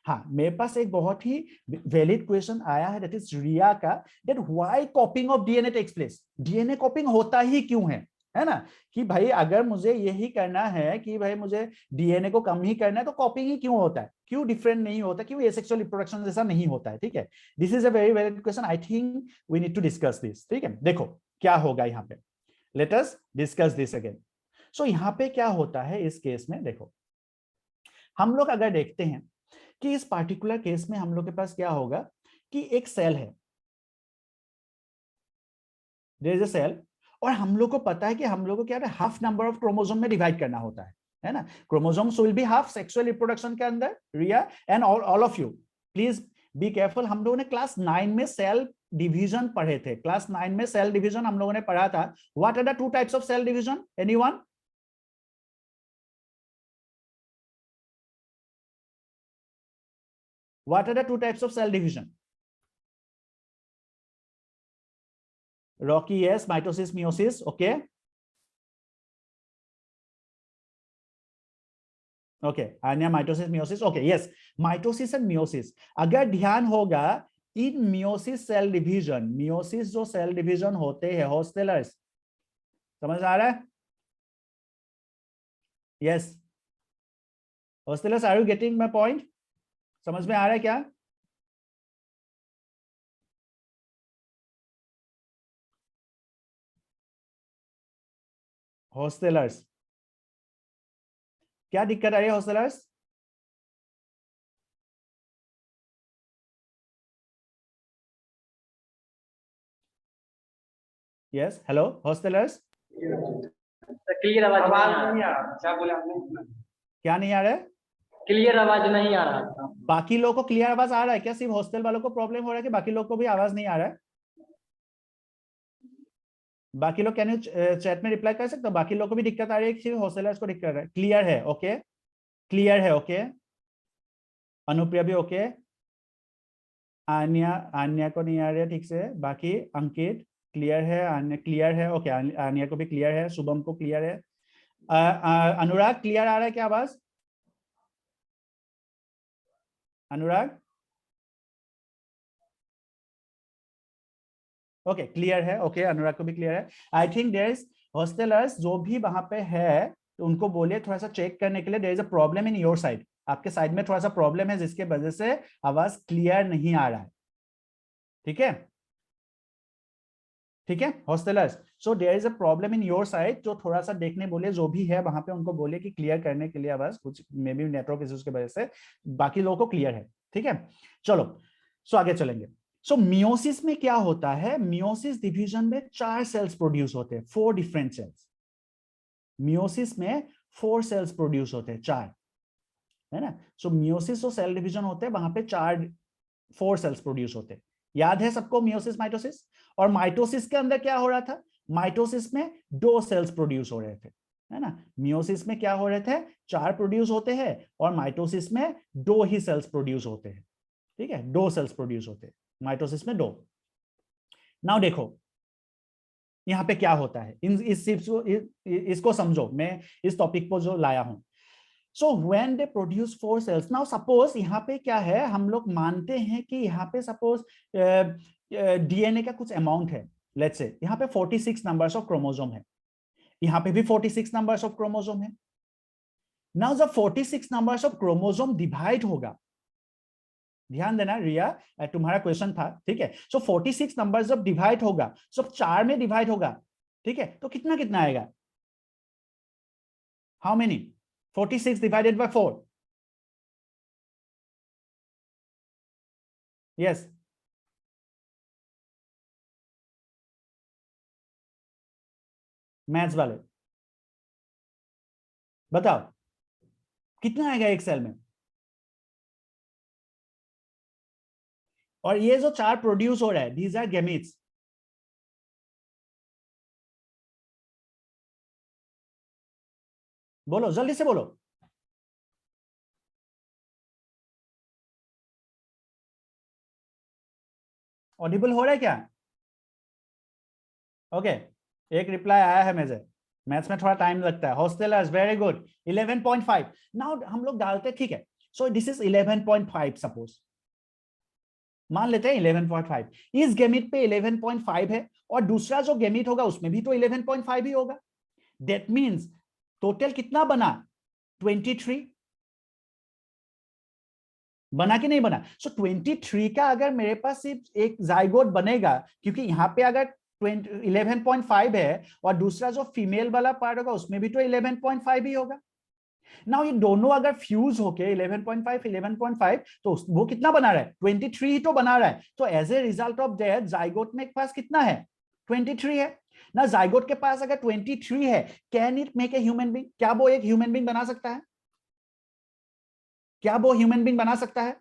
[SPEAKER 1] हाँ, मेरे पास एक बहुत ही valid question आया है, दैट इज रिया का, that why copying of DNA takes place? DNA copying होता ही क्यों है ना, कि भाई अगर मुझे यही करना है कि भाई मुझे डीएनए को कम ही करना है तो कॉपिंग ही क्यों होता है, क्यों डिफरेंट नहीं होता, क्यों एसेक्सुअल रिप्रोडक्शन जैसा नहीं होता है? ठीक है, this is a very valid question, I think we need to discuss this. ठीक है, देखो क्या होगा यहाँ पे, let us discuss this again. So यहाँ पे क्या होता है इस केस में, देखो हम लोग अगर देखते हैं कि इस पार्टिकुलर केस में हम लोग के पास क्या होगा कि एक सेल है, देयर इज अ सेल, और हम लोग को पता है कि हम लोग को क्या है, हाफ नंबर ऑफ क्रोमोसोम में डिवाइड करना होता है ना, chromosomes will be half sexual reproduction के अंदर। Riya and all of you please be careful, हम लोगों ने क्लास 9 में सेल डिवीजन पढ़े थे, क्लास 9 में सेल डिवीजन हम लोगों ने पढ़ा था। What are the two types of cell division, anyone? What are the two types of cell division? Rocky, yes, mitosis, meiosis, okay. Okay, Anya, mitosis, meiosis, okay, yes, mitosis and meiosis. अगर ध्यान होगा इन meiosis cell division, meiosis जो cell division होते हैं हॉस्टेलर्स, समझ आ रहा है? Yes, hostelers, are you getting my point? समझ में आ रहा है क्या? हॉस्टेलर्स, क्या दिक्कत आ रही है हॉस्टेलर्स? यस, हेलो हॉस्टेलर्स,
[SPEAKER 2] क्लियर आवाज नहीं आ रहा, क्या बोले आपने?
[SPEAKER 1] क्या नहीं आ रहा है?
[SPEAKER 2] क्लियर आवाज नहीं आ रहा था।
[SPEAKER 1] बाकी लोगों को क्लियर आवाज आ रहा है क्या? सिर्फ हॉस्टल वालों को प्रॉब्लम हो रहा है कि बाकी लोग को भी आवाज नहीं आ रहा है? बाकी लोग कैन यू चैट में रिप्लाई कर सकते हो? बाकी लोग को भी दिक्कत आ रही है कि सिर्फ हॉस्टलर्स को दिक्कत है? क्लियर है? ओके, क्लियर है, ओके। अनुप्रिया भी ओके, आन्या, आन्या को नहीं आ रही है ठीक से, बाकी अंकित क्लियर है, आन्या क्लियर है, ओके, आन्या को भी क्लियर है, शुभम को क्लियर है, अनुराग क्लियर आ रहा है क्या आवाज? अनुराग ओके, क्लियर है, ओके, अनुराग को भी क्लियर है। I think there is hostellers जो भी वहां पे है तो उनको बोलिए थोड़ा सा चेक करने के लिए, there is a problem in your side, आपके साइड में थोड़ा सा प्रॉब्लम है जिसके वजह से आवाज क्लियर नहीं आ रहा है। ठीक है, ठीक है hostellers, so there is a problem in your side, जो थोड़ा सा देखने बोले जो भी है वहां पे उनको बोले कि क्लियर करने के लिए आवाज, कुछ मे बी नेटवर्क इश्यूज की वजह से बाकी लोगों को क्लियर है। ठीक है, चलो सो आगे चलेंगे। सो मियोसिस में क्या होता है, मियोसिस डिवीजन में 4 सेल्स प्रोड्यूस होते हैं, 4 डिफरेंट सेल्स। मियोसिस में 4 सेल्स प्रोड्यूस होते हैं, 4, है ना। सो मियोसिस जो सेल डिवीजन होते हैं वहां पे 4 सेल्स प्रोड्यूस होते हैं। याद है सबको मियोसिस माइटोसिस? और माइटोसिस के अंदर क्या हो रहा था, माइटोसिस में 2 सेल्स प्रोड्यूस हो रहे थे, है ना। मियोसिस में क्या हो रहे थे, 4 प्रोड्यूस होते हैं, और माइटोसिस में 2 ही सेल्स प्रोड्यूस होते हैं। ठीक है, 2 सेल्स प्रोड्यूस होते हैं माइटोसिस में, 2। नाउ देखो यहाँ पे क्या होता है, इसको समझो, मैं इस टॉपिक को जो लाया हूं। So when they produce 4 cells, now suppose यहाँ पे क्या है, हम लोग मानते हैं कि यहाँ पे सपोज डीएनए का कुछ अमाउंट है, लेट्स से यहाँ पे 46 नंबर्स ऑफ क्रोमोसोम है, यहाँ पे भी 46 नंबर्स ऑफ क्रोमोसोम है। नाउ जब 46 नंबर्स ऑफ क्रोमोसोम डिवाइड होगा, ध्यान देना रिया, तुम्हारा क्वेश्चन था, ठीक है। सो 46 नंबर जब डिवाइड होगा, सब 4 में डिवाइड होगा, ठीक है, तो कितना कितना आएगा, how many, 46 divided by 4, yes, maths वाले बताओ कितना आएगा एक सेल में? और ये जो 4 प्रोड्यूस हो रहा है, दीज आर गैमीट्स। बोलो जल्दी से बोलो। ऑडिबल हो रहा है क्या? ओके एक रिप्लाई आया है मुझे। मैथ्स में थोड़ा टाइम लगता है। हॉस्टेलर्स वेरी गुड 11.5। नाउ हम लोग डालते ठीक है। सो दिस इज 11.5 सपोज, मान लेते हैं 11.5। इस गैमीट पे 11.5 है और दूसरा जो गैमीट होगा उसमें भी तो 11.5 ही होगा। दैट मींस टोटल कितना बना? 23 बना कि नहीं बना? सो 23 का अगर मेरे पास सिर्फ एक जाइगोट बनेगा, क्योंकि यहां पे अगर 11.5 है और दूसरा जो फीमेल वाला पार्ट होगा उसमें भी तो 11.5 ही होगा। नाउ ये दोनों अगर फ्यूज होके 11.5 11.5 तो वो कितना बना रहा है? 23 ही तो बना रहा है। तो as a result of that zygote में पास कितना है? 23 है ना। जाइगोट के पास अगर 23 है, can it make a human being? क्या वो एक ह्यूमन बीइंग बना सकता है? क्या वो ह्यूमन बीइंग बना सकता है?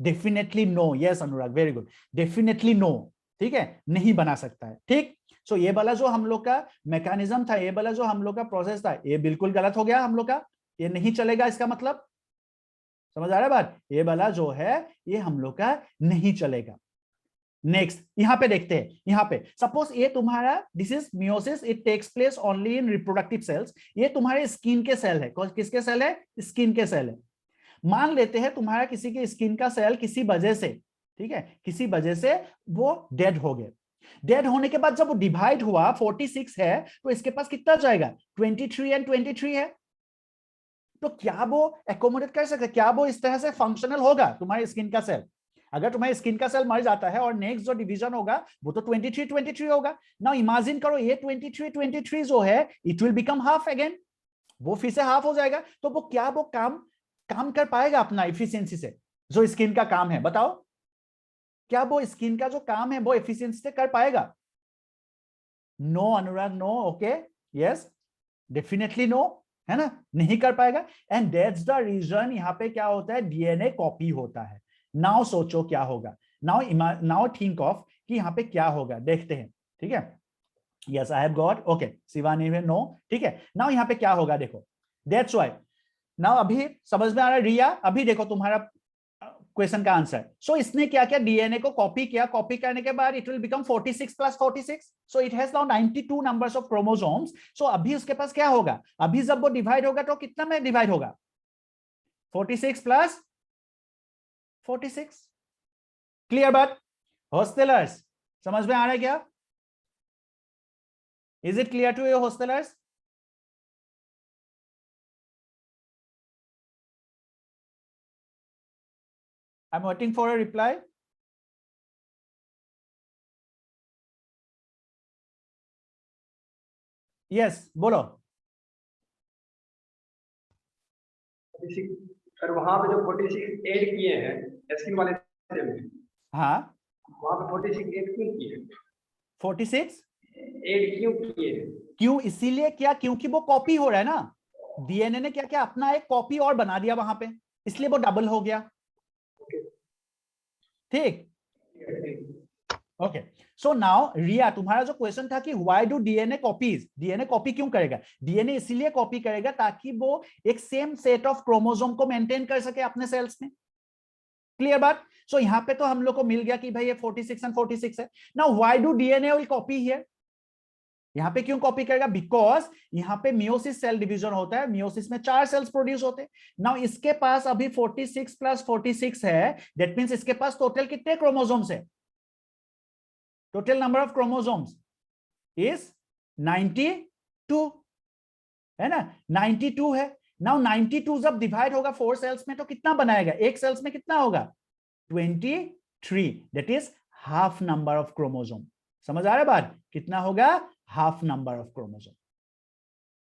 [SPEAKER 1] Definitely no. Yes Anurag very good, definitely no. ठीक है, नहीं बना सकता है। ठीक, सो ये वाला जो हम लोग का मैकेनिज्म था, ये वाला जो हम लोग का प्रोसेस था, ये बिल्कुल गलत हो गया हम लोग का। ये नहीं चलेगा, इसका मतलब समझ आ रहा है बात? ये वाला जो है ये हम लोग का नहीं चलेगा। नेक्स्ट यहां पे देखते हैं। यहां पे सपोज ये तुम्हारा this is meiosis, it takes place only in reproductive cells. ये तुम्हारे स्किन के सेल है। किसके सेल है? स्किन के सेल है। मान लेते हैं तुम्हारा किसी के स्किन का सेल किसी वजह से, ठीक है, किसी वजह से वो डेड हो गए। डेड होने के बाद जब वो डिवाइड हुआ 46 है, तो इसके पास कितना जाएगा? 23 एंड 23 है। तो क्या वो एकोमोडेट कर सकता है? क्या वो इस तरह से फंक्शनल होगा तुम्हारे स्किन का सेल? अगर तुम्हारे स्किन का सेल मर जाता है और नेक्स्ट जो डिवीजन होगा वो तो 23 होगा। नाउ इमेजिन करो ये 23 जो है it will become half again, वो फिर से हाफ हो जाएगा। तो वो क्या वो काम कर पाएगा अपना इफिशियंसी से? जो स्किन का काम है बताओ, क्या वो स्किन का जो काम है वो एफिशिएंसी से कर पाएगा? No Anurag no. Okay yes definitely no, है ना, नहीं कर पाएगा। एंड दैट्स द रीजन यहां पे क्या होता है? डीएनए कॉपी होता है। नाउ सोचो क्या होगा। नाउ थिंक ऑफ कि यहां पे क्या होगा, देखते हैं। ठीक है, yes I have got. Okay Shivani में नो। ठीक है, नाउ यहां पे क्या होगा देखो। दैट्स व्हाई नाउ अभी समझ में आ रहा है रिया? अभी देखो तुम्हारा क्वेश्चन का आंसर। सो इसने क्या किया? डीएनए को कॉपी किया। कॉपी करने के बाद it will become 46 plus 46। So it has now 92 numbers of chromosomes. So अभी उसके पास क्या होगा? अभी जब वो डिवाइड होगा तो कितना में डिवाइड होगा? 46 प्लस 46। क्लियर बात? हॉस्टेलर्स समझ में आ रहा है क्या? Is it clear to you hostellers? I am waiting for a reply. Yes बोलो।
[SPEAKER 3] सर वहां पे जो 46 ऐड किए हैं स्किन वाले सेल में,
[SPEAKER 1] हाँ
[SPEAKER 3] वहां पे 46 ऐड क्यों किए?
[SPEAKER 1] 46
[SPEAKER 3] ऐड क्यों किए?
[SPEAKER 1] क्यों? इसीलिए क्या? क्योंकि वो कॉपी हो रहा है ना। डीएनए ने क्या क्या अपना एक कॉपी और बना दिया वहां पे, इसलिए वो डबल हो गया। ठीक, ओके। सो नाउ रिया तुम्हारा जो क्वेश्चन था कि why do DNA copies, DNA copy क्यों करेगा? डीएनए इसीलिए कॉपी करेगा ताकि वो एक सेम सेट ऑफ क्रोमोसोम को मेंटेन कर सके अपने सेल्स में। क्लियर बात? सो यहां पे तो हम लोग को मिल गया कि भाई ये 46 एंड 46 है। Now why do DNA will copy here? यहां पे क्यों कॉपी करेगा? बिकॉज यहां पे मियोसिस सेल डिवीजन होता है। मियोसिस में 4 सेल्स प्रोड्यूस होते हैं। नाउ इसके पास अभी 46 प्लस 46 है। दैट मींस इसके पास टोटल कितने क्रोमोसोम्स है? Total number of chromosomes is 92, है ना, 92 है। नाउ 92 जब डिवाइड होगा 4 सेल्स में तो कितना बनाएगा? एक सेल्स में कितना होगा? 23। That is half number of chromosome. समझ आ रहा है बात? कितना होगा? Half number of chromosome.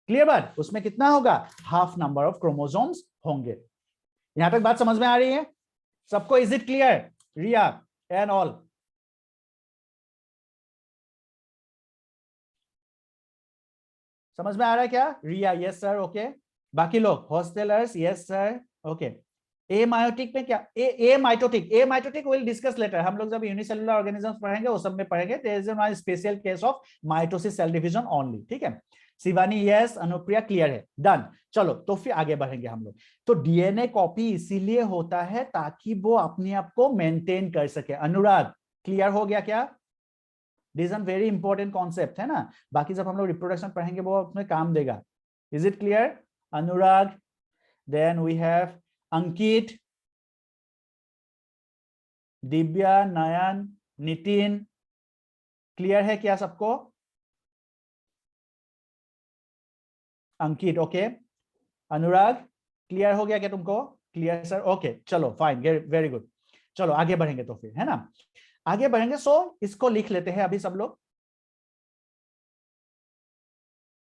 [SPEAKER 1] Clear बात? उसमें कितना होगा? हाफ नंबर ऑफ क्रोमोसोम्स होंगे। यहां तक बात समझ में आ रही है सबको? Is it clear Riya and all? समझ में आ रहा है क्या? Riya yes sir, okay. बाकी लोग hostellers yes sir, okay. A meiotic में क्या? A mitotic will discuss later. हम लोग जब यूनिसेलुलर ऑर्गेनिजम्स पढ़ेंगे वो सब में पढ़ेंगे। There is one special case of mitosis cell division only, ठीक है। शिवानी यस, अनुप्रिया क्लियर है, डन। चलो तो फिर आगे बढ़ेंगे हम लोग। तो डीएनए कॉपी इसीलिए होता है ताकि वो अपने आप को मेंटेन कर सके। अनुराग क्लियर हो गया क्या? This is very important concept है ना। बाकी जब हम लोग रिप्रोडक्शन पढ़ेंगे वो अपने काम देगा। Is it clear? Anurag, then we have Ankit, Divya, Nayan, Nitin, clear है क्या सबको? अंकित ओके, अनुराग क्लियर हो गया क्या तुमको? क्लियर सर, ओके चलो फाइन, वेरी गुड। चलो आगे बढ़ेंगे तो फिर, है ना, आगे बढ़ेंगे। सो इसको लिख लेते हैं अभी सब लोग।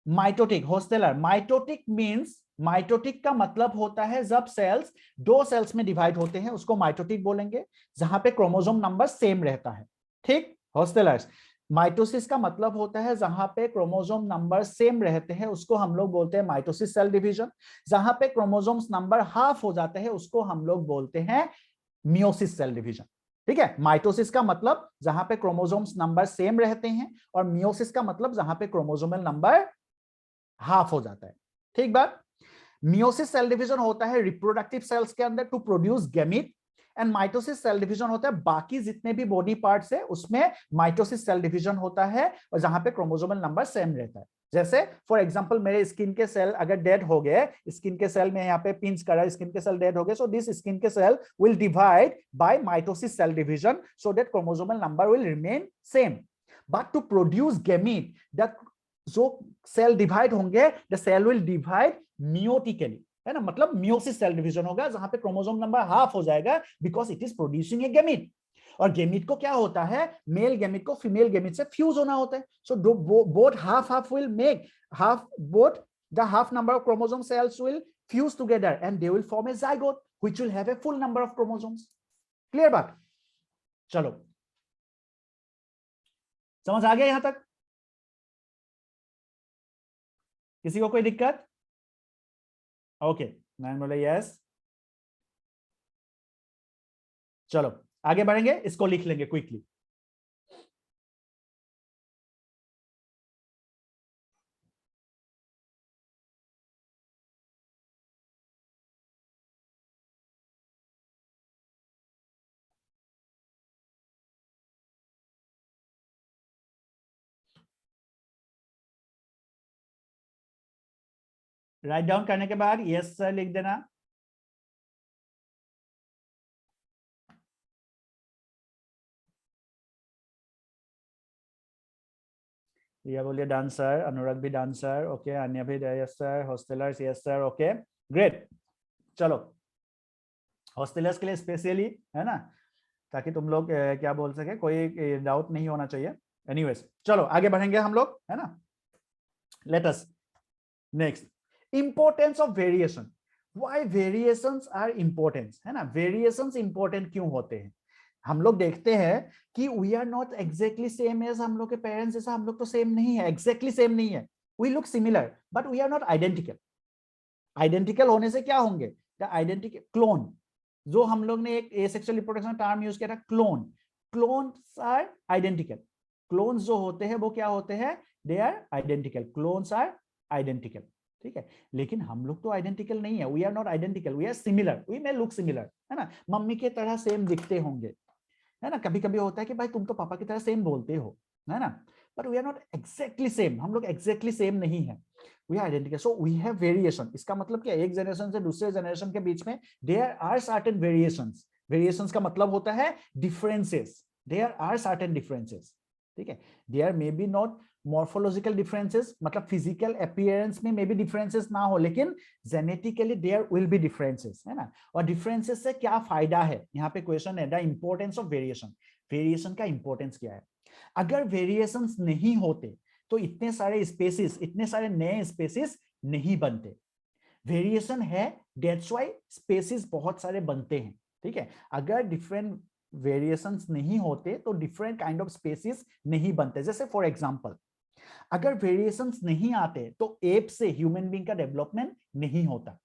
[SPEAKER 1] Mitotic, hosteller, mitotic means, mitotic का मतलब होता है जब सेल्स दो सेल्स में डिवाइड होते हैं उसको माइटोटिक बोलेंगे, जहां पे क्रोमोसोम नंबर सेम रहता है, ठीक। हॉस्टेलर्स, माइटोसिस का मतलब होता है जहां पे क्रोमोसोम नंबर सेम रहते हैं उसको हम लोग बोलते हैं माइटोसिस सेल डिवीजन। जहां पे क्रोमोसोम्स नंबर हाफ हो जाते हैं उसको हम लोग बोलते हैं मियोसिस सेल डिवीजन, ठीक है। माइटोसिस का मतलब जहां पे क्रोमोसोम्स नंबर सेम रहते हैं, और मियोसिस का मतलब जहां पे क्रोमोसोमल नंबर हाफ हो जाता है, ठीक बात। मियोसिस सेल डिवीजन होता है रिप्रोडक्टिव सेल्स के अंदर to produce gamete, and mitosis cell division होता है बाकी जितने भी बॉडी पार्ट्स है उसमें माइटोसिस सेल डिवीजन होता है, और जहां पे क्रोमोसोमल नंबर सेम रहता है। जैसे फॉर एग्जांपल मेरे स्किन के सेल अगर डेड हो गए, स्किन के सेल में यहाँ पे पिंच करा, स्किन के सेल डेड हो गए, सो दिस स्किन के cell will divide by mitosis cell division so that chromosomal number will remain same. But to produce gamete, the जो सेल डिवाइड होंगे the cell will divide meiotically, है ना, मतलब meiosis cell division होगा जहां पे chromosome number half हो जाएगा because it is producing A gamete. और गैमीट को क्या होता है, मेल गैमीट को फीमेल गैमीट से फ्यूज होना होता है, so both half half will make half, both the half number of chromosome cells will fuse together and they will form a zygote which will have a full number of chromosomes. Clear बात? चलो समझ आ गया यहां तक? किसी को कोई दिक्कत? ओके, नाइन बोले यस। चलो आगे बढ़ेंगे, इसको लिख लेंगे क्विकली। राइट डाउन करने के बाद यस सर लिख देना। ये बोलिए डन सर, अनुराग भी डन सर, ओके, अन्य भी yes sir, hostellers yes sir, okay great. चलो हॉस्टेलर्स के लिए स्पेशली, है ना, ताकि तुम लोग क्या बोल सके, कोई डाउट नहीं होना चाहिए। एनीवेज चलो आगे बढ़ेंगे हम लोग, है ना। Let us next, importance of variation. Why variations are important, है ना, वेरिएशंस इंपॉर्टेंट क्यों होते हैं? हम लोग देखते हैं कि we are not exactly same as हम लोग के पेरेंट्स जैसा हम लोग तो सेम नहीं है, एग्जैक्टली सेम नहीं है। We look similar but we are not identical. Identical होने से क्या होंगे? द आइडेंटिकल क्लोन, जो हम लोग ने एक एसेक्सुअल रिप्रोडक्शन टर्म यूज किया था clone, clones are identical. Clones जो होते हैं वो क्या होते हैं? They are identical, clones are identical, ठीक है। लेकिन हम लोग तो आइडेंटिकल नहीं है, we are not identical, we are similar, we may look similar, है ना, मम्मी के तरह सेम दिखते होंगे, है ना। कभी कभी होता है कि भाई तुम तो पापा की तरह सेम बोलते हो, है ना, but we are not exactly same, हम लोग एग्जैक्टली सेम नहीं है, we are identical. So we have variation. इसका मतलब क्या, एक जनरेशन से दूसरे जनरेशन के बीच में there are certain variations. Variations का मतलब होता है differences, there are certain differences, ठीक है। There may be not morphological differences, मतलब फिजिकल अपीयरेंस में मे बी डिफरेंसेस ना हो, लेकिन genetically there will be differences, है ना। और डिफरेंसेस से क्या फायदा है, यहाँ पे क्वेश्चन है, the importance of variation. Variation का इंपॉर्टेंस क्या है? अगर वेरिएशंस नहीं होते तो इतने सारे स्पेसीज, इतने सारे नए स्पेसीज नहीं बनते। वेरिएशन है, दैट्स व्हाई स्पेसीज बहुत सारे बनते हैं, ठीक है। अगर डिफरेंट वेरिएशंस नहीं होते तो डिफरेंट काइंड ऑफ स्पेसीज नहीं बनते। जैसे फॉर एग्जांपल अगर वेरिएशंस नहीं आते तो एप से ह्यूमन बीइंग का डेवलपमेंट नहीं होता,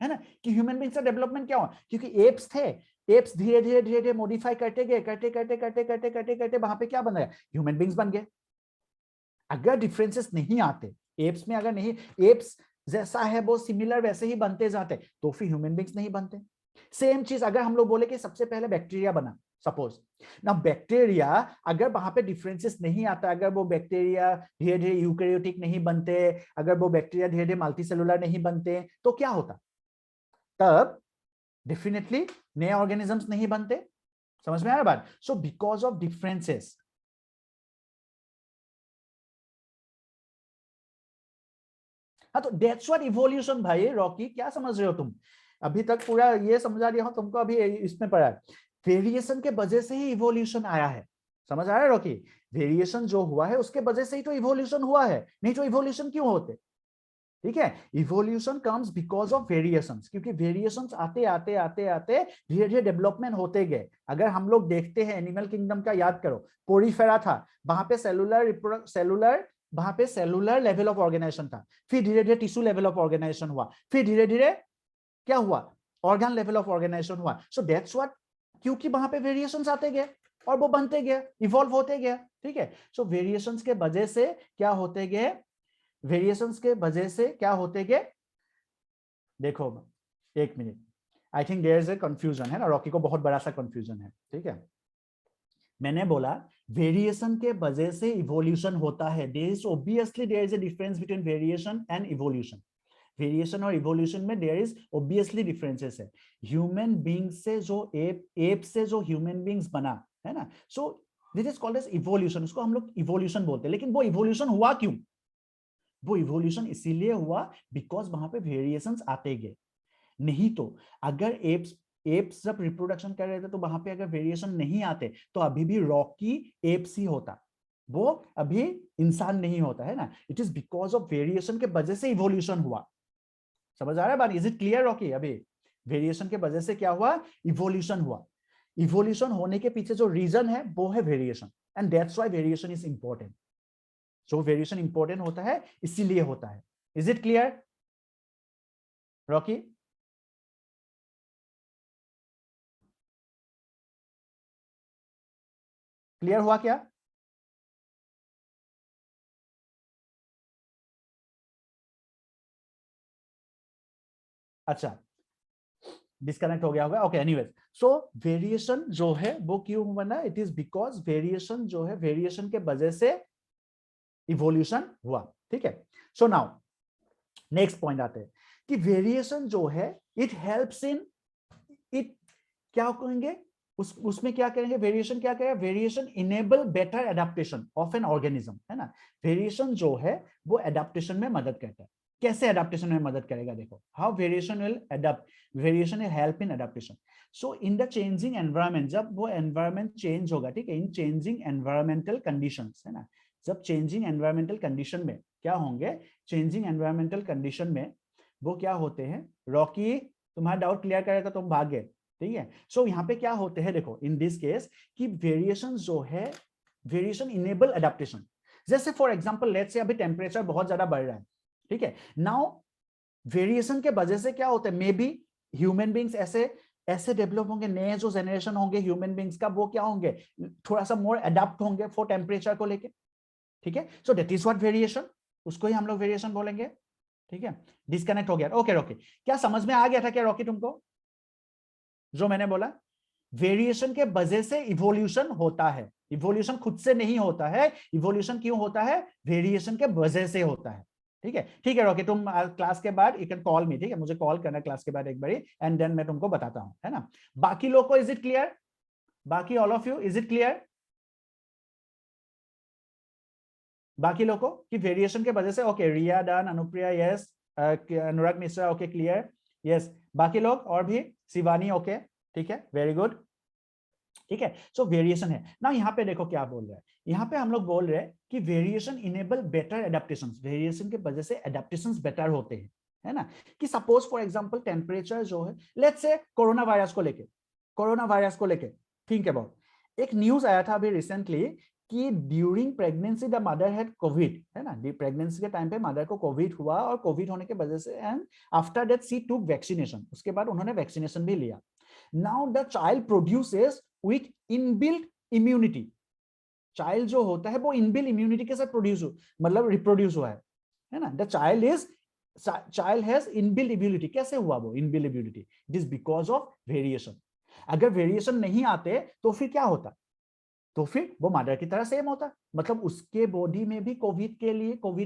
[SPEAKER 1] है ना। कि ह्यूमन बीइंग का डेवलपमेंट क्या हुआ, क्योंकि एप्स थे, एप्स धीरे धीरे धीरे धीरे मॉडिफाई करते गए, करते करते करते करते करते करते वहां पे क्या बन गया, ह्यूमन बीइंग्स बन गए। अगर डिफरेंसेस नहीं आते एप्स में, अगर नहीं एप्स जैसा है वो सिमिलर वैसे ही बनते जाते, तो फिर ह्यूमन बीइंग्स नहीं बनते। सेम चीज अगर हम लोग बोले कि सबसे पहले बैक्टीरिया बना, सपोज ना, बैक्टीरिया अगर वहां पे डिफरेंसेस नहीं आता, अगर वो बैक्टीरिया धीरे धीरे यूकैरियोटिक नहीं बनते, अगर वो बैक्टीरिया धीरे धीरे मल्टीसेलुलर नहीं बनते, तो क्या होता, तब डेफिनेटली नए ऑर्गेनिजम्स नहीं बनते। समझ में आ रहा बात। सो बिकॉज ऑफ डिफरेंसेस, हाँ, तो दैट्स व्हाट इवोल्यूशन भाई। रॉकी क्या समझ रहे हो तुम, अभी तक पूरा ये समझा दिया हूं तुमको, अभी इसमें पढ़ा है वेरिएशन के वजह से ही इवोल्यूशन आया है। समझ आ रहा है रॉकी, वेरिएशन जो हुआ है उसके वजह से ही तो इवोल्यूशन हुआ है, नहीं तो इवोल्यूशन क्यों होते। ठीक है, evolution comes because of variations, क्योंकि वेरिएशंस आते आते आते आते धीरे धीरे डेवलपमेंट होते गए। अगर हम लोग देखते हैं एनिमल किंगडम का, याद करो पोरीफेरा था, वहां पे सेलुलर लेवल ऑफ ऑर्गेनाइजेशन था, फिर धीरे धीरे टिश्यू लेवल ऑफ ऑर्गेनाइजेशन हुआ, फिर धीरे धीरे क्या हुआ, ऑर्गन लेवल ऑफ ऑर्गेनाइजेशन हुआ। सो दैट्स व्हाट, क्योंकि वहां पे वेरिएशंस आते गए और वो बनते गए, इवॉल्व होते गए। ठीक है, सो वेरिएशंस के वजह से क्या होते गए, वेरिएशंस के वजह से क्या होते गए, देखो एक minute, I think there is a confusion है ना, रॉकी को बहुत बड़ा सा कंफ्यूजन है। ठीक है, मैंने बोला वेरिएशन के वजह से इवोल्यूशन होता है, there is obviously there is a difference between variation and evolution. Variation और इवोल्यूशन में देयर इज ऑब्वियसली डिफरेंसेस है। ह्यूमन बीइंग से जो एप से जो ह्यूमन बीइंग्स बना है ना, so this is called as evolution, उसको हम लोग इवोल्यूशन बोलते हैं। लेकिन वो इवोल्यूशन हुआ क्यों, वो इवोल्यूशन इसीलिए हुआ बिकॉज वहां पे वेरिएशंस आते गए। नहीं तो अगर एप्स जब रिप्रोडक्शन कर रहे थे तो वहां पे अगर वेरिएशन नहीं आते तो अभी भी रॉकी एप्स ही होता, वो अभी इंसान नहीं होता, है ना। It is because of variation के वजह से इवोल्यूशन हुआ। समझ आ रहा है बात, इज इट क्लियर रॉकी। अभी वेरिएशन के वजह से क्या हुआ, इवोल्यूशन हुआ। इवोल्यूशन होने के पीछे जो रीजन है वो है variation, and that's why variation is important. So variation important होता है इसीलिए होता है। Is it clear Rocky. Clear हुआ क्या, अच्छा डिस्कनेक्ट हो गया होगा, ओके एनीवेज। सो वेरिएशन जो है वो क्यों बना, इट इज बिकॉज वेरिएशन जो है, वेरिएशन के वजह से इवोल्यूशन हुआ। ठीक है, सो नाउ नेक्स्ट पॉइंट आते हैं कि वेरिएशन जो है इट हेल्प्स इन इट, क्या कहेंगे उसमें क्या करेंगे, वेरिएशन क्या करेगा, variation enable better adaptation of an organism, है ना। वेरिएशन जो है वो एडेप्टेशन में मदद करता है। कैसे एडेप्टेशन में मदद करेगा, देखो how variation will adapt, variation will help in adaptation. So in the changing environment, जब वो एनवायरनमेंट चेंज होगा, ठीक है, इन चेंजिंग एनवायरमेंटल कंडीशंस, है ना, जब चेंजिंग एनवायरमेंटल कंडीशन में क्या होंगे, चेंजिंग एनवायरमेंटल कंडीशन में वो क्या होते हैं, रॉकी तुम्हारा डाउट क्लियर करेगा तुम भाग गए। ठीक है, सो यहाँ पे क्या होते हैं, देखो इन दिस केस कि वेरिएशन जो है, वेरिएशन इनेबल एडेप्टेशन। जैसे फॉर एग्जांपल लेट्स से अभी टेम्परेचर बहुत ज्यादा बढ़ रहा है, ठीक है, नाउ वेरिएशन के वजह से क्या होता है, मे बी ह्यूमन बींग्स ऐसे डेवलप होंगे, नए जो जनरेशन होंगे ह्यूमन बींग्स का वो क्या होंगे, थोड़ा सा मोर अडेप्ट होंगे फॉर टेम्परेचर को लेके। ठीक है, so that is what variation, उसको ही हम लोग वेरिएशन बोलेंगे। ठीक है, डिस्कनेक्ट हो गया, ओके रॉकी, क्या समझ में आ गया था क्या रॉकी तुमको जो मैंने बोला, वेरिएशन के वजह से इवोल्यूशन होता है, इवोल्यूशन खुद से नहीं होता है, इवोल्यूशन क्यों होता है, वेरिएशन के वजह से होता है। ठीक है रॉकी, तुम क्लास के बाद यू कैन कॉल मी, ठीक है, मुझे कॉल करना क्लास के बाद एक बारी, एंड देन मैं तुमको बताता हूं, है ना। बाकी लोग को इज इट क्लियर, बाकी all of you is it clear, बाकी लोग को कि वेरिएशन के वजह से, ओके रिया डन, अनुप्रिया यस, अनुराग मिश्रा ओके क्लियर यस, बाकी लोग और भी, शिवानी ओके, ठीक है वेरी गुड। ठीक है, सो वेरिएशन है ना, यहाँ पे देखो क्या बोल रहा है, यहाँ पे हम लोग बोल रहे हैं कि variation enable better adaptations, variation के वजह से एडेप्टेशंस बेटर होते हैं, है ना। कि सपोज फॉर एग्जांपल टेम्परेचर जो है, लेट्स से कोरोना वायरस को लेके थिंक अबाउट, एक न्यूज आया था अभी रिसेंटली कि during pregnancy the mother had Covid, है ना, प्रेगनेंसी के टाइम पे मदर को कोविड हुआ और कोविड होने के वजह से and after that she took vaccination, उसके बाद उन्होंने वैक्सीनेशन भी लिया. Now the child produces with inbuilt immunity. Child जो होता है वो इनबिल्ट इम्यूनिटी के साथ प्रोड्यूस मतलब रिप्रोड्यूस हुआ है ना. The child has inbuilt immunity. कैसे हुआ वो inbuilt immunity? It is because of variation. अगर वेरिएशन नहीं आते तो फिर क्या होता? तो फिर वो मदर की तरह सेम होता, मतलब उसके बॉडी में भी कोविड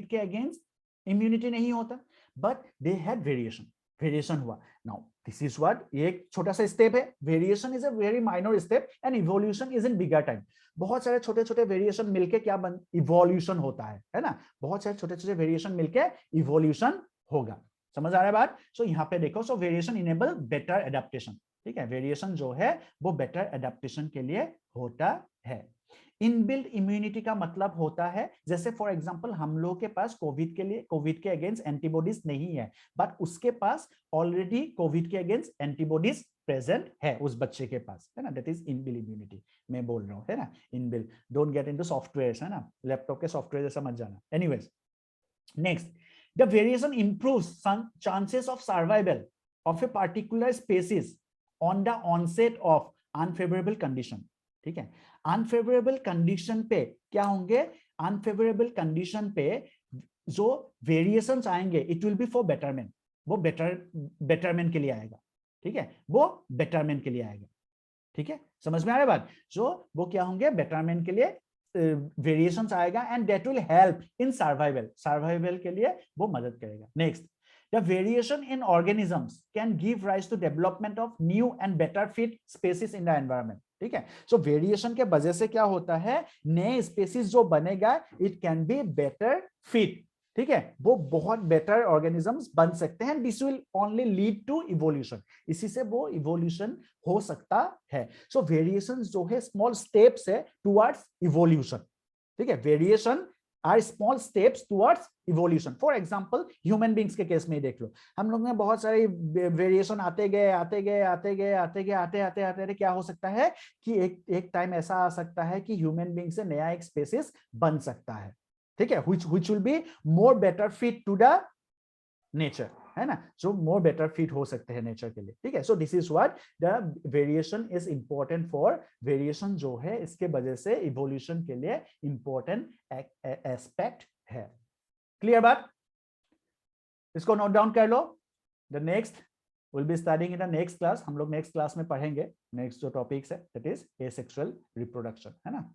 [SPEAKER 1] के अगेंस्ट इम्यूनिटी नहीं होता, बट दे हैड वेरिएशन हुआ. नाउ दिस इज व्हाट, ये एक छोटा सा स्टेप है. Variation is a very minor step and evolution is in bigger time. बहुत सारे छोटे छोटे वेरिएशन मिलके क्या इवोल्यूशन होता है ना. बहुत सारे छोटे छोटे वेरिएशन मिलके इवोल्यूशन होगा. समझ आ रहा है बात? सो यहाँ पे देखो, सो वेरिएशन इनेबल बेटर एडेप्टेशन. ठीक है, वेरिएशन जो है वो बेटर एडेप्टेशन के लिए होता है. इनबिल्ट इम्यूनिटी का मतलब होता है, जैसे फॉर एग्जांपल हम लोग के पास कोविड के अगेंस्ट एंटीबॉडीज नहीं है, बट उसके पास ऑलरेडी कोविड के अगेंस्ट एंटीबॉडीज प्रेजेंट है उस बच्चे के पास, है ना. दैट इज इनबिल्ट इम्यूनिटी मैं बोल रहा हूँ, है ना. Inbuilt, don't get into software, है ना, लैपटॉप के सॉफ्टवेयर जैसा मत जाना. Anyways, next, the variation improves chances of survival of a particular species on the onset of unfavourable condition. ठीक है, अनफेवरेबल कंडीशन पे क्या होंगे? अनफेवरेबल कंडीशन पे जो वेरिएशंस आएंगे it will be for betterment. वो बेटरमेंट के लिए आएगा. ठीक है, वो बेटरमेंट के लिए आएगा. ठीक है, समझ में आ रहा है बात? जो वो क्या होंगे? बेटरमेंट के लिए वेरिएशंस आएगा and that will help in survival के लिए वो मदद करेगा. Next, the variation in organisms can give rise to development of new and better fit species in the environment. ठीक है, सो वेरिएशन के वजह से क्या होता है? नए स्पेसीज जो बनेगा it can be better fit. ठीक है, वो बहुत बेटर ऑर्गेनिजम्स बन सकते हैं. This will only lead to evolution. इसी से वो इवोल्यूशन हो सकता है. सो वेरिएशन जो है स्मॉल स्टेप्स है टुवर्ड्स इवोल्यूशन. ठीक है, variation are small steps towards evolution. For example human beings के केस में देख लो, हम लोग में बहुत सारे वेरिएशन आते गए क्या हो सकता है कि एक टाइम ऐसा आ सकता है कि ह्यूमन बींग से नया एक स्पीशीज बन सकता है. ठीक है, which will be more better fit to the nature, है ना, जो मोर बेटर फिट हो सकते हैं नेचर के लिए. ठीक है, so this is what the variation is important for. Variation जो है इसके वजह से इवोल्यूशन के लिए इंपॉर्टेंट एस्पेक्ट है. क्लियर बात? इसको नोट डाउन कर लो. The next will be starting in the next class. हम लोग नेक्स्ट क्लास में पढ़ेंगे नेक्स्ट जो टॉपिक्स है दैट इज एसेक्सुअल रिप्रोडक्शन, है ना.